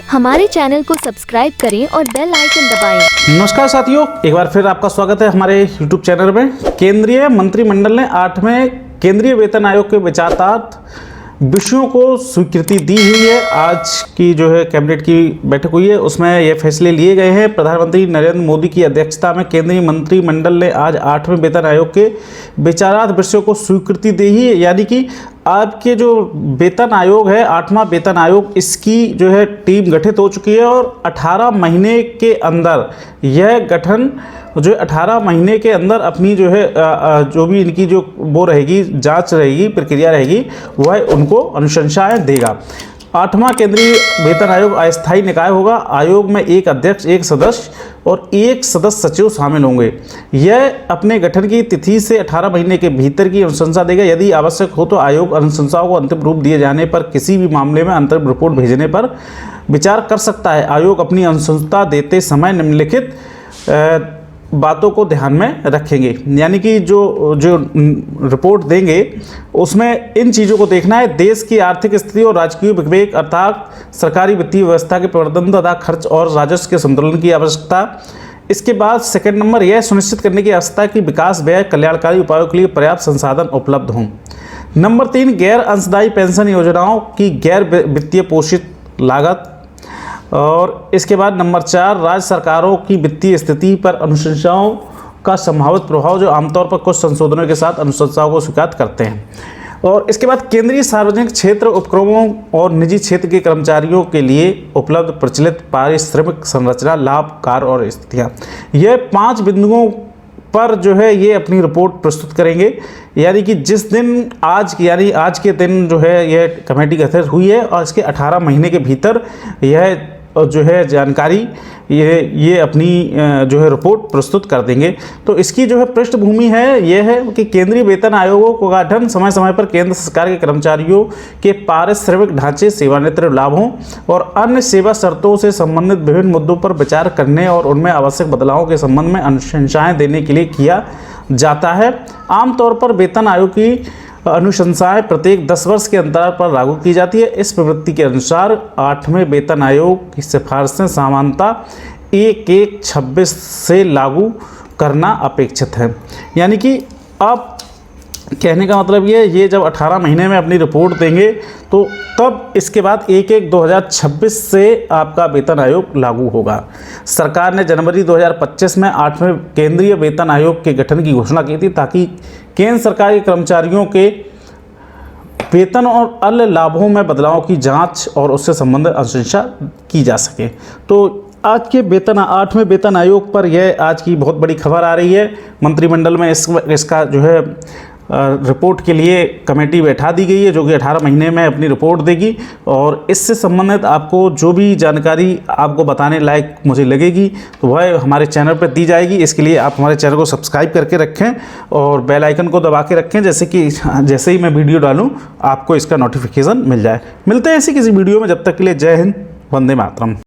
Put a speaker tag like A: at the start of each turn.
A: हमारे चैनल को सब्सक्राइब करें और बेल आइकन दबाएं।
B: नमस्कार साथियों, एक बार फिर आपका स्वागत है हमारे YouTube चैनल में। केंद्रीय मंत्रिमंडल ने 8वें केंद्रीय वेतन आयोग के विचारार्थ विषयों को स्वीकृति दी हुई है। आज की जो है कैबिनेट की बैठक हुई है, उसमें ये फैसले लिए गए हैं। प्रधानमंत्री नरेंद्र मोदी की अध्यक्षता में केंद्रीय मंत्रिमंडल ने आज 8वें वेतन आयोग के विचारार्थ विषयों को स्वीकृति दी है। यानी कि आपके जो वेतन आयोग है, 8वां वेतन आयोग, इसकी जो है टीम गठित हो चुकी है और 18 महीने के अंदर यह गठन जो 18 महीने के अंदर अपनी जो है जो भी इनकी जो वो रहेगी, जांच रहेगी, प्रक्रिया रहेगी, वह उनको अनुशंसाएं देगा। 8वां केंद्रीय वेतन आयोग अस्थायी निकाय होगा। आयोग में एक अध्यक्ष, एक सदस्य और एक सदस्य सचिव शामिल होंगे। यह अपने गठन की तिथि से 18 महीने के भीतर की अनुशंसा देगा। यदि आवश्यक हो तो आयोग अनुशंसाओं को अंतिम रूप दिए जाने पर किसी भी मामले में अंतरिम रिपोर्ट भेजने पर विचार कर सकता है। आयोग अपनी अनुशंसा देते समय निम्नलिखित बातों को ध्यान में रखेंगे। यानी कि जो रिपोर्ट देंगे उसमें इन चीज़ों को देखना है: देश की आर्थिक स्थिति और राजकीय विवेक, अर्थात सरकारी वित्तीय व्यवस्था के प्रबंधन तथा खर्च और राजस्व के संतुलन की आवश्यकता। इसके बाद सेकंड नंबर, यह सुनिश्चित करने की आवश्यकता है कि विकास व्यय कल्याणकारी उपायों के लिए पर्याप्त संसाधन उपलब्ध हों। नंबर 3, गैर अंशदायी पेंशन योजनाओं की गैर वित्तीय पोषित लागत। और इसके बाद नंबर 4, राज्य सरकारों की वित्तीय स्थिति पर अनुशंसाओं का संभावित प्रभाव, जो आमतौर पर कुछ संशोधनों के साथ अनुशंसाओं को स्वीकार करते हैं। और इसके बाद केंद्रीय सार्वजनिक क्षेत्र उपक्रमों और निजी क्षेत्र के कर्मचारियों के लिए उपलब्ध प्रचलित पारिश्रमिक संरचना, लाभ, कार्य और स्थितियाँ। यह 5 बिंदुओं पर जो है ये अपनी रिपोर्ट प्रस्तुत करेंगे। यानी कि जिस दिन आज के दिन जो है यह कमेटी गठित हुई है और इसके 18 महीने के भीतर यह जो है जानकारी ये अपनी जो है रिपोर्ट प्रस्तुत कर देंगे। तो इसकी जो है पृष्ठभूमि है यह है कि केंद्रीय वेतन आयोगों का गठन समय समय पर केंद्र सरकार के कर्मचारियों के पारिश्रमिक ढांचे, सेवानिवृत्ति लाभों और अन्य सेवा शर्तों से संबंधित विभिन्न मुद्दों पर विचार करने और उनमें आवश्यक बदलावों के संबंध में अनुशंसाएं देने के लिए किया जाता है। आमतौर पर वेतन आयोग की अनुशंसाएं प्रत्येक 10 वर्ष के अंतराल पर लागू की जाती है। इस प्रवृत्ति के अनुसार 8वें वेतन आयोग की सिफारिशें सामान्यतः 1/1/26 से लागू करना अपेक्षित है। यानी कि अब कहने का मतलब ये जब 18 महीने में अपनी रिपोर्ट देंगे तो तब इसके बाद 1/1/2026 से आपका वेतन आयोग लागू होगा। सरकार ने जनवरी 2025 में 8वें केंद्रीय वेतन आयोग के गठन की घोषणा की थी ताकि केंद्र सरकार के कर्मचारियों के वेतन और अन्य लाभों में बदलाव की जांच और उससे संबंधित अनुशंसा की जा सके। तो आज के 8वें वेतन आयोग पर यह आज की बहुत बड़ी खबर आ रही है। मंत्रिमंडल में इसका जो है रिपोर्ट के लिए कमेटी बैठा दी गई है, जो कि 18 महीने में अपनी रिपोर्ट देगी। और इससे संबंधित आपको जो भी जानकारी आपको बताने लायक मुझे लगेगी तो वह हमारे चैनल पर दी जाएगी। इसके लिए आप हमारे चैनल को सब्सक्राइब करके रखें और बेल आइकन को दबा के रखें, जैसे ही मैं वीडियो डालूँ आपको इसका नोटिफिकेशन मिल जाए। मिलते हैं ऐसी किसी वीडियो में, जब तक के लिए जय हिंद, वंदे मातरम।